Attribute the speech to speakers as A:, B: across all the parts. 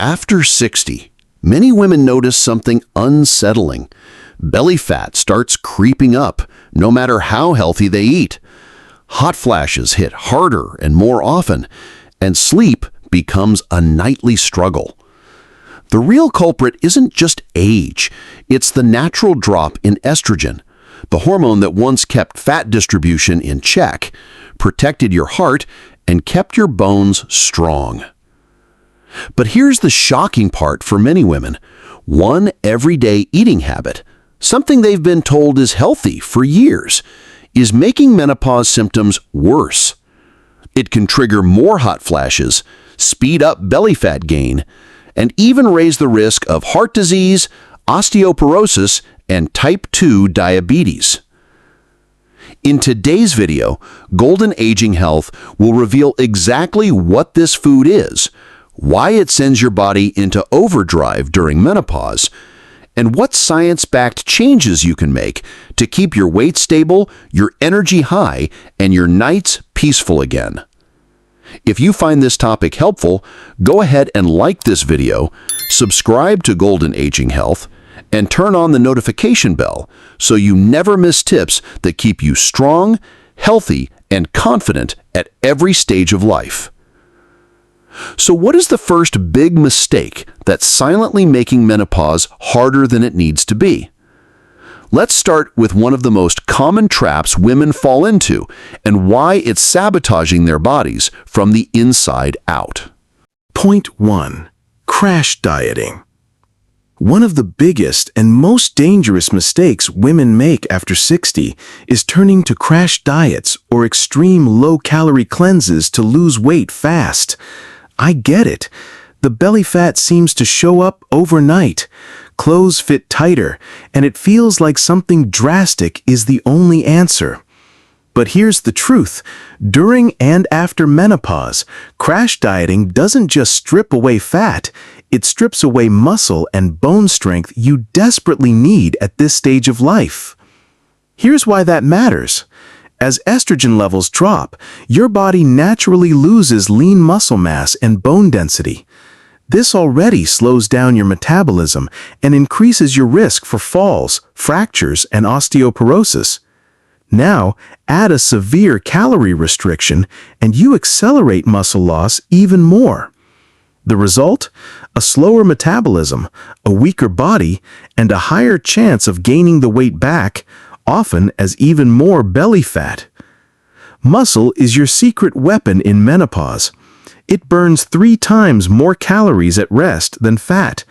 A: After 60, many women notice something unsettling. Belly fat starts creeping up, no matter how healthy they eat. Hot flashes hit harder and more often, and sleep becomes a nightly struggle. The real culprit isn't just age, it's the natural drop in estrogen, the hormone that once kept fat distribution in check, protected your heart, and kept your bones strong. But here's the shocking part for many women. One everyday eating habit, something they've been told is healthy for years, is making menopause symptoms worse. It can trigger more hot flashes, speed up belly fat gain, and even raise the risk of heart disease, osteoporosis, and type 2 diabetes. In today's video, Golden Aging Health will reveal exactly what this food is, why it sends your body into overdrive during menopause, and what science-backed changes you can make to keep your weight stable, your energy high, and your nights peaceful again. If you find this topic helpful, go ahead and like this video, subscribe to Golden Aging Health, and turn on the notification bell so you never miss tips that keep you strong, healthy, and confident at every stage of life. So what is the first big mistake that's silently making menopause harder than it needs to be? Let's start with one of the most common traps women fall into and why it's sabotaging their bodies from the inside out.
B: Point 1. Crash dieting. One of the biggest and most dangerous mistakes women make after 60 is turning to crash diets or extreme low-calorie cleanses to lose weight fast. I get it. The belly fat seems to show up overnight. Clothes fit tighter, and it feels like something drastic is the only answer. But here's the truth. During and after menopause, crash dieting doesn't just strip away fat, it strips away muscle and bone strength you desperately need at this stage of life. Here's why that matters. As estrogen levels drop, your body naturally loses lean muscle mass and bone density. This already slows down your metabolism and increases your risk for falls, fractures, and osteoporosis. Now, add a severe calorie restriction, and you accelerate muscle loss even more. The result? A slower metabolism, a weaker body, and a higher chance of gaining the weight back, often as even more belly fat. Muscle is your secret weapon in menopause. It burns 3 times more calories at rest than fat,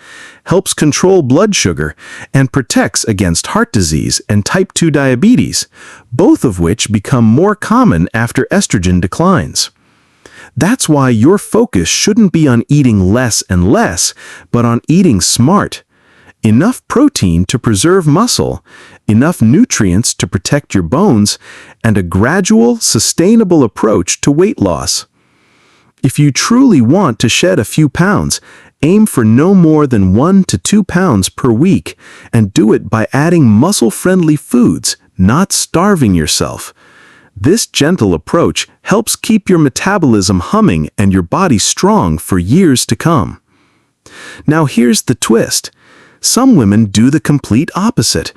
B: helps control blood sugar, and protects against heart disease and type 2 diabetes, both of which become more common after estrogen declines. That's why your focus shouldn't be on eating less and less, but on eating smart. Enough protein to preserve muscle, enough nutrients to protect your bones, and a gradual, sustainable approach to weight loss. If you truly want to shed a few pounds, aim for no more than 1 to 2 pounds per week, and do it by adding muscle-friendly foods, not starving yourself. This gentle approach helps keep your metabolism humming and your body strong for years to come. Now here's the twist. Some women do the complete opposite.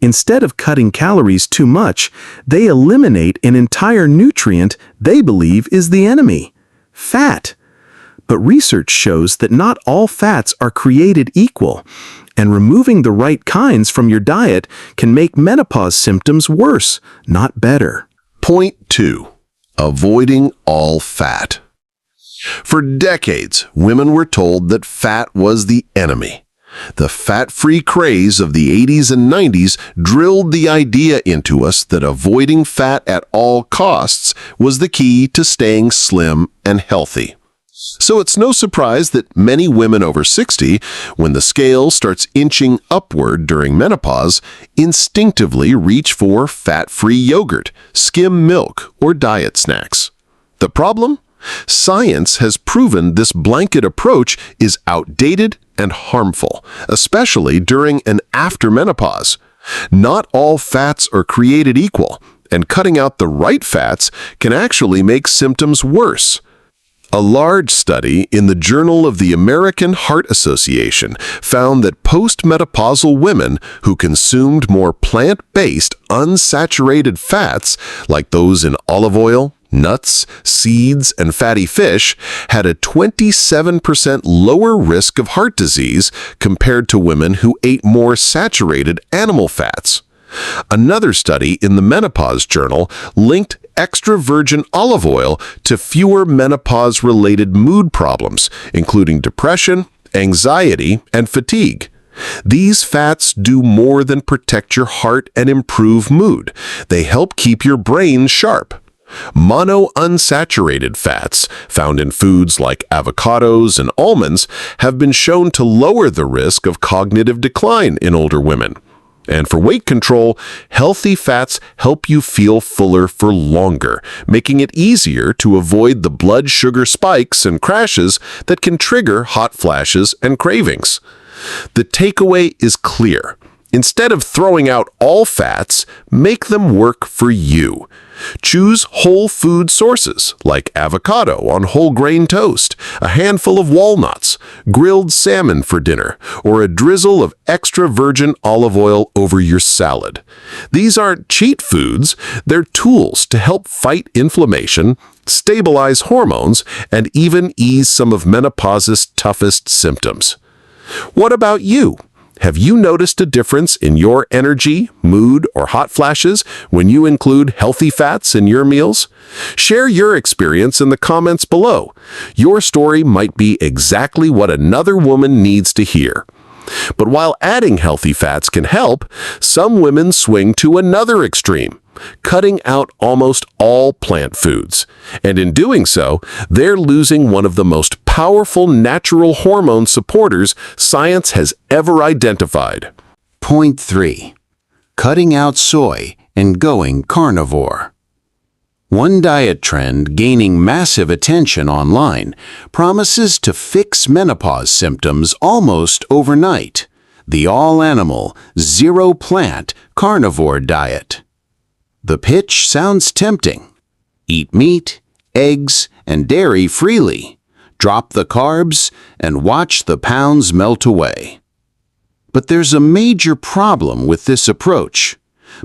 B: Instead of cutting calories too much, they eliminate an entire nutrient they believe is the enemy: fat. But research shows that not all fats are created equal, and removing the right kinds from your diet can make menopause symptoms worse, not better.
A: Point 2. Avoiding all fat. For decades, women were told that fat was the enemy. The fat-free craze of the 80s and 90s drilled the idea into us that avoiding fat at all costs was the key to staying slim and healthy. So it's no surprise that many women over 60, when the scale starts inching upward during menopause, instinctively reach for fat-free yogurt, skim milk, or diet snacks. The problem? Science has proven this blanket approach is outdated and harmful, especially during and after menopause. Not all fats are created equal, and cutting out the right fats can actually make symptoms worse.
C: A large study in the Journal of the American Heart Association found that postmenopausal women who consumed more plant-based, unsaturated fats, like those in olive oil, nuts, seeds, and fatty fish, had a 27% lower risk of heart disease compared to women who ate more saturated animal fats. Another study in the Menopause Journal linked extra virgin olive oil to fewer menopause-related mood problems, including depression, anxiety, and fatigue. These fats do more than protect your heart and improve mood. They help keep your brain sharp. Monounsaturated fats, found in foods like avocados and almonds, have been shown to lower the risk of cognitive decline in older women. And for weight control, healthy fats help you feel fuller for longer, making it easier to avoid the blood sugar spikes and crashes that can trigger hot flashes and cravings. The takeaway is clear. Instead of throwing out all fats, make them work for you. Choose whole food sources like avocado on whole grain toast, a handful of walnuts, grilled salmon for dinner, or a drizzle of extra virgin olive oil over your salad. These aren't cheat foods, they're tools to help fight inflammation, stabilize hormones, and even ease some of menopause's toughest symptoms. What about you? Have you noticed a difference in your energy, mood, or hot flashes when you include healthy fats in your meals? Share your experience in the comments below. Your story might be exactly what another woman needs to hear. But while adding healthy fats can help, some women swing to another extreme, cutting out almost all plant foods. And in doing so, they're losing one of the most powerful natural hormone supporters science has ever identified.
A: Point 3. Cutting out soy and going carnivore. One diet trend gaining massive attention online promises to fix menopause symptoms almost overnight: the all-animal, zero-plant carnivore diet. The pitch sounds tempting. Eat meat, eggs, and dairy freely. Drop the carbs and watch the pounds melt away. But there's a major problem with this approach.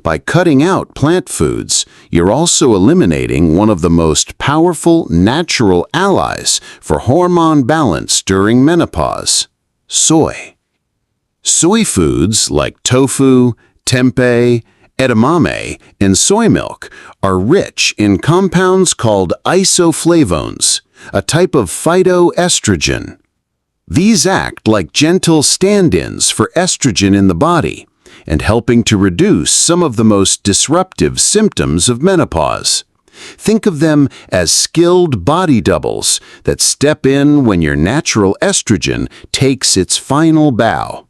A: By cutting out plant foods, you're also eliminating one of the most powerful natural allies for hormone balance during menopause: soy. Soy foods like tofu, tempeh, edamame, and soy milk are rich in compounds called isoflavones, a type of phytoestrogen. These act like gentle stand-ins for estrogen in the body and helping to reduce some of the most disruptive symptoms of menopause. Think of them as skilled body doubles that step in when your natural estrogen takes its final bow.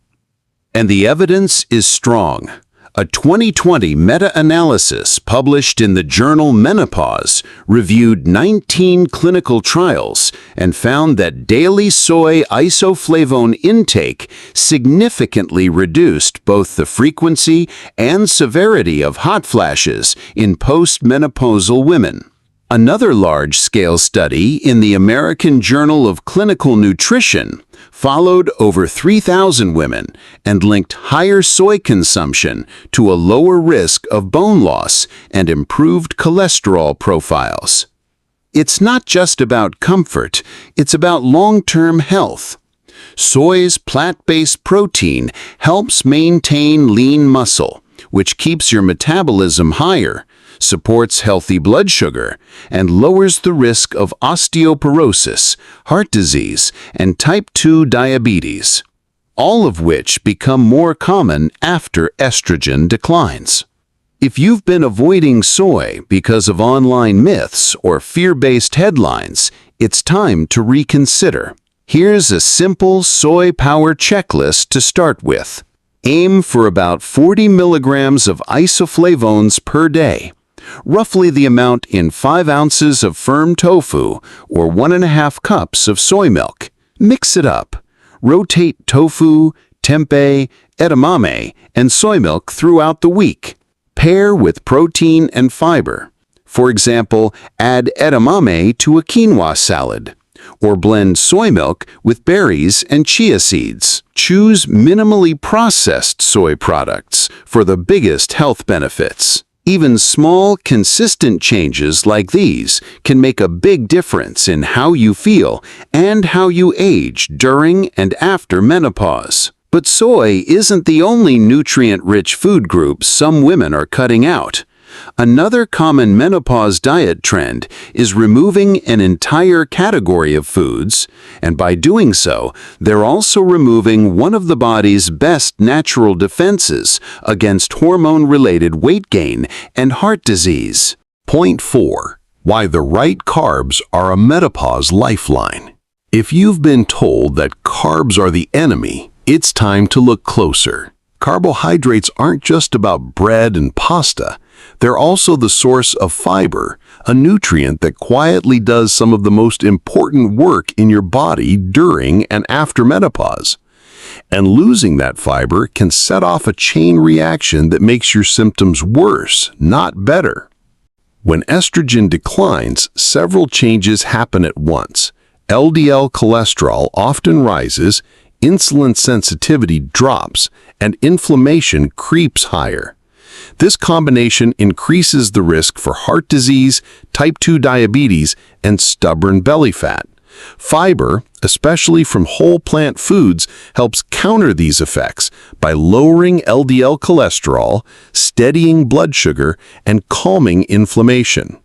A: And the evidence is strong. A 2020 meta-analysis published in the journal Menopause reviewed 19 clinical trials and found that daily soy isoflavone intake significantly reduced both the frequency and severity of hot flashes in postmenopausal women. Another large-scale study in the American Journal of Clinical Nutrition followed over 3,000 women and linked higher soy consumption to a lower risk of bone loss and improved cholesterol profiles. It's not just about comfort, it's about long-term health. Soy's plant-based protein helps maintain lean muscle, which keeps your metabolism higher, supports healthy blood sugar, and lowers the risk of osteoporosis, heart disease, and type 2 diabetes, all of which become more common after estrogen declines. If you've been avoiding soy because of online myths or fear-based headlines, it's time to reconsider. Here's a simple soy power checklist to start with. Aim for about 40 milligrams of isoflavones per day, roughly the amount in 5 ounces of firm tofu or 1.5 cups of soy milk. Mix it up. Rotate tofu, tempeh, edamame, and soy milk throughout the week. Pair with protein and fiber. For example, add edamame to a quinoa salad, or blend soy milk with berries and chia seeds. Choose minimally processed soy products for the biggest health benefits. Even small, consistent changes like these can make a big difference in how you feel and how you age during and after menopause. But soy isn't the only nutrient-rich food group some women are cutting out. Another common menopause diet trend is removing an entire category of foods, and by doing so, they're also removing one of the body's best natural defenses against hormone-related weight gain and heart disease. Point 4. Why the right carbs are a menopause lifeline. If you've been told that carbs are the enemy, it's time to look closer. Carbohydrates aren't just about bread and pasta. They're also the source of fiber, a nutrient that quietly does some of the most important work in your body during and after menopause. And losing that fiber can set off a chain reaction that makes your symptoms worse, not better. When estrogen declines, several changes happen at once. LDL cholesterol often rises, insulin sensitivity drops, and inflammation creeps higher. This combination increases the risk for heart disease, type 2 diabetes, and stubborn belly fat. Fiber, especially from whole plant foods, helps counter these effects by lowering LDL cholesterol, steadying blood sugar, and calming inflammation.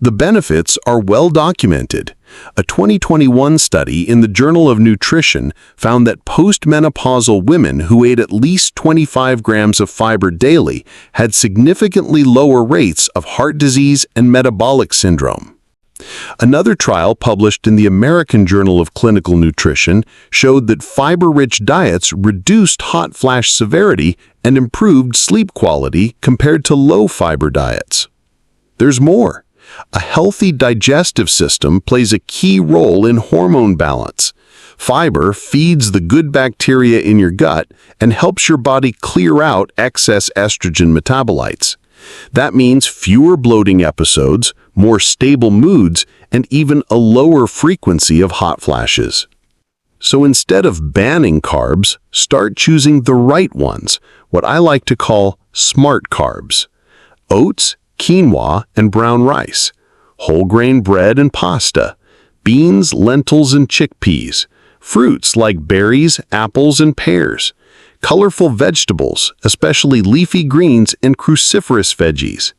A: The benefits are well documented. A 2021 study in the Journal of Nutrition found that postmenopausal women who ate at least 25 grams of fiber daily had significantly lower rates of heart disease and metabolic syndrome. Another trial published in the American Journal of Clinical Nutrition showed that fiber-rich diets reduced hot flash severity and improved sleep quality compared to low-fiber diets. There's more. A healthy digestive system plays a key role in hormone balance. Fiber feeds the good bacteria in your gut and helps your body clear out excess estrogen metabolites. That means fewer bloating episodes, more stable moods, and even a lower frequency of hot flashes. So instead of banning carbs, start choosing the right ones, what I like to call smart carbs. Oats, quinoa, and brown rice, whole grain bread and pasta, beans, lentils, and chickpeas, fruits like berries, apples, and pears, colorful vegetables, especially leafy greens and cruciferous veggies.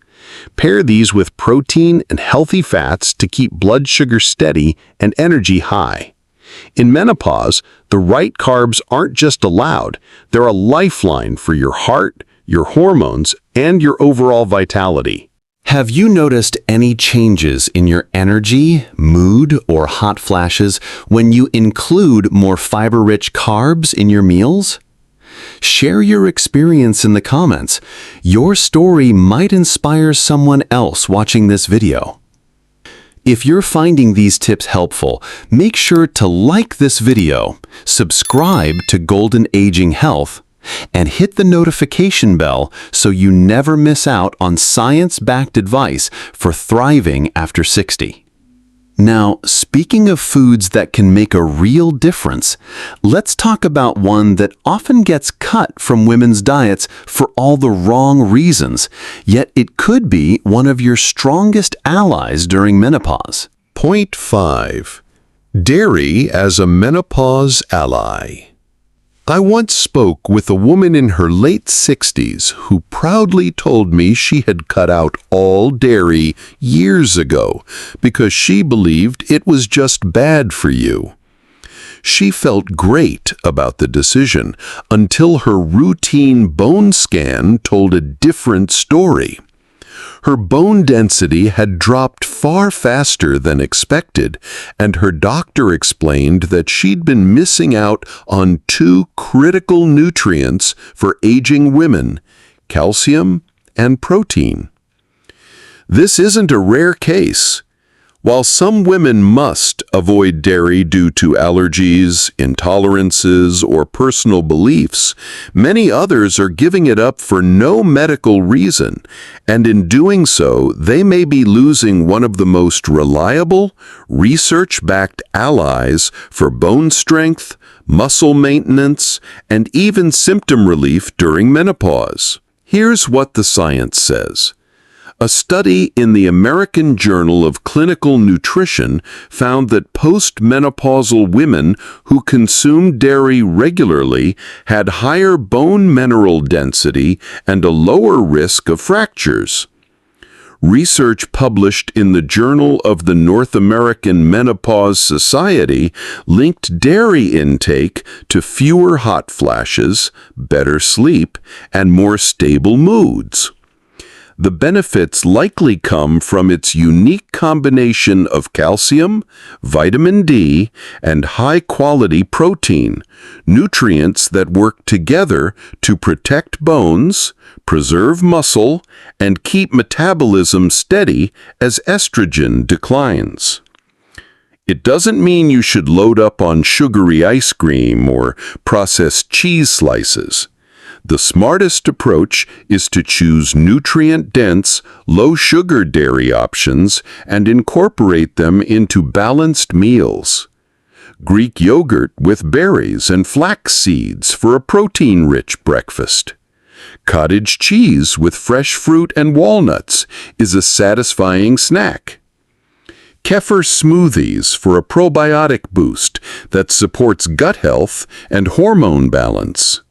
A: Pair these with protein and healthy fats to keep blood sugar steady and energy high. In menopause, the right carbs aren't just allowed, they're a lifeline for your heart, your hormones, and your overall vitality. Have you noticed any changes in your energy, mood, or hot flashes when you include more fiber-rich carbs in your meals? Share your experience in the comments. Your story might inspire someone else watching this video. If you're finding these tips helpful, make sure to like this video, subscribe to Golden Aging Health, and hit the notification bell so you never miss out on science-backed advice for thriving after 60. Now, speaking of foods that can make a real difference, let's talk about one that often gets cut from women's diets for all the wrong reasons, yet it could be one of your strongest allies during menopause.
C: Point 5. Dairy as a menopause ally. I once spoke with a woman in her late 60s who proudly told me she had cut out all dairy years ago because she believed it was just bad for you. She felt great about the decision until her routine bone scan told a different story. Her bone density had dropped far faster than expected, and her doctor explained that she'd been missing out on two critical nutrients for aging women: calcium and protein. This isn't a rare case. While some women must avoid dairy due to allergies, intolerances, or personal beliefs, many others are giving it up for no medical reason, and in doing so, they may be losing one of the most reliable, research-backed allies for bone strength, muscle maintenance, and even symptom relief during menopause. Here's what the science says. A study in the American Journal of Clinical Nutrition found that postmenopausal women who consumed dairy regularly had higher bone mineral density and a lower risk of fractures. Research published in the Journal of the North American Menopause Society linked dairy intake to fewer hot flashes, better sleep, and more stable moods. The benefits likely come from its unique combination of calcium, vitamin D, and high-quality protein, nutrients that work together to protect bones, preserve muscle, and keep metabolism steady as estrogen declines. It doesn't mean you should load up on sugary ice cream or processed cheese slices. The smartest approach is to choose nutrient-dense, low-sugar dairy options and incorporate them into balanced meals. Greek yogurt with berries and flax seeds for a protein-rich breakfast. Cottage cheese with fresh fruit and walnuts is a satisfying snack. Kefir smoothies for a probiotic boost that supports gut health and hormone balance.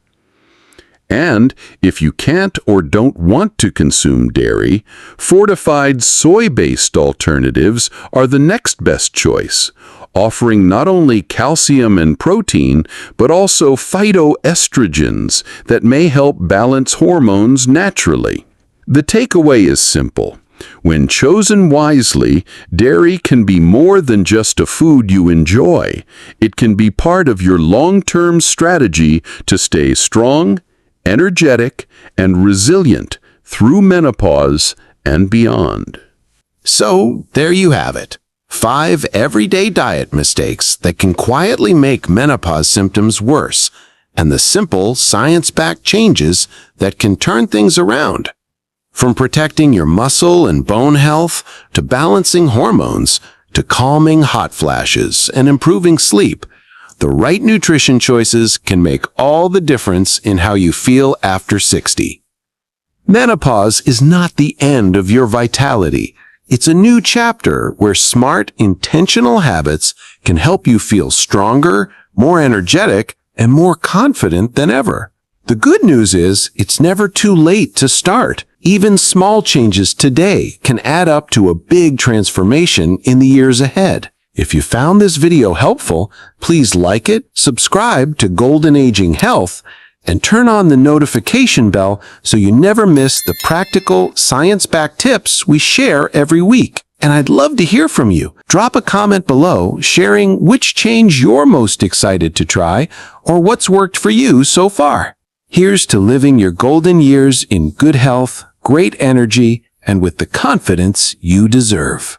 C: And if you can't or don't want to consume dairy, fortified soy-based alternatives are the next best choice, offering not only calcium and protein, but also phytoestrogens that may help balance hormones naturally. The takeaway is simple. When chosen wisely, dairy can be more than just a food you enjoy. It can be part of your long-term strategy to stay strong, energetic, and resilient through menopause and beyond.
A: So, there you have it. 5 everyday diet mistakes that can quietly make menopause symptoms worse, and the simple, science-backed changes that can turn things around. From protecting your muscle and bone health, to balancing hormones, to calming hot flashes and improving sleep, the right nutrition choices can make all the difference in how you feel after 60. Menopause is not the end of your vitality. It's a new chapter where smart, intentional habits can help you feel stronger, more energetic, and more confident than ever. The good news is it's never too late to start. Even small changes today can add up to a big transformation in the years ahead. If you found this video helpful, please like it, subscribe to Golden Aging Health, and turn on the notification bell so you never miss the practical, science-backed tips we share every week. And I'd love to hear from you. Drop a comment below sharing which change you're most excited to try or what's worked for you so far. Here's to living your golden years in good health, great energy, and with the confidence you deserve.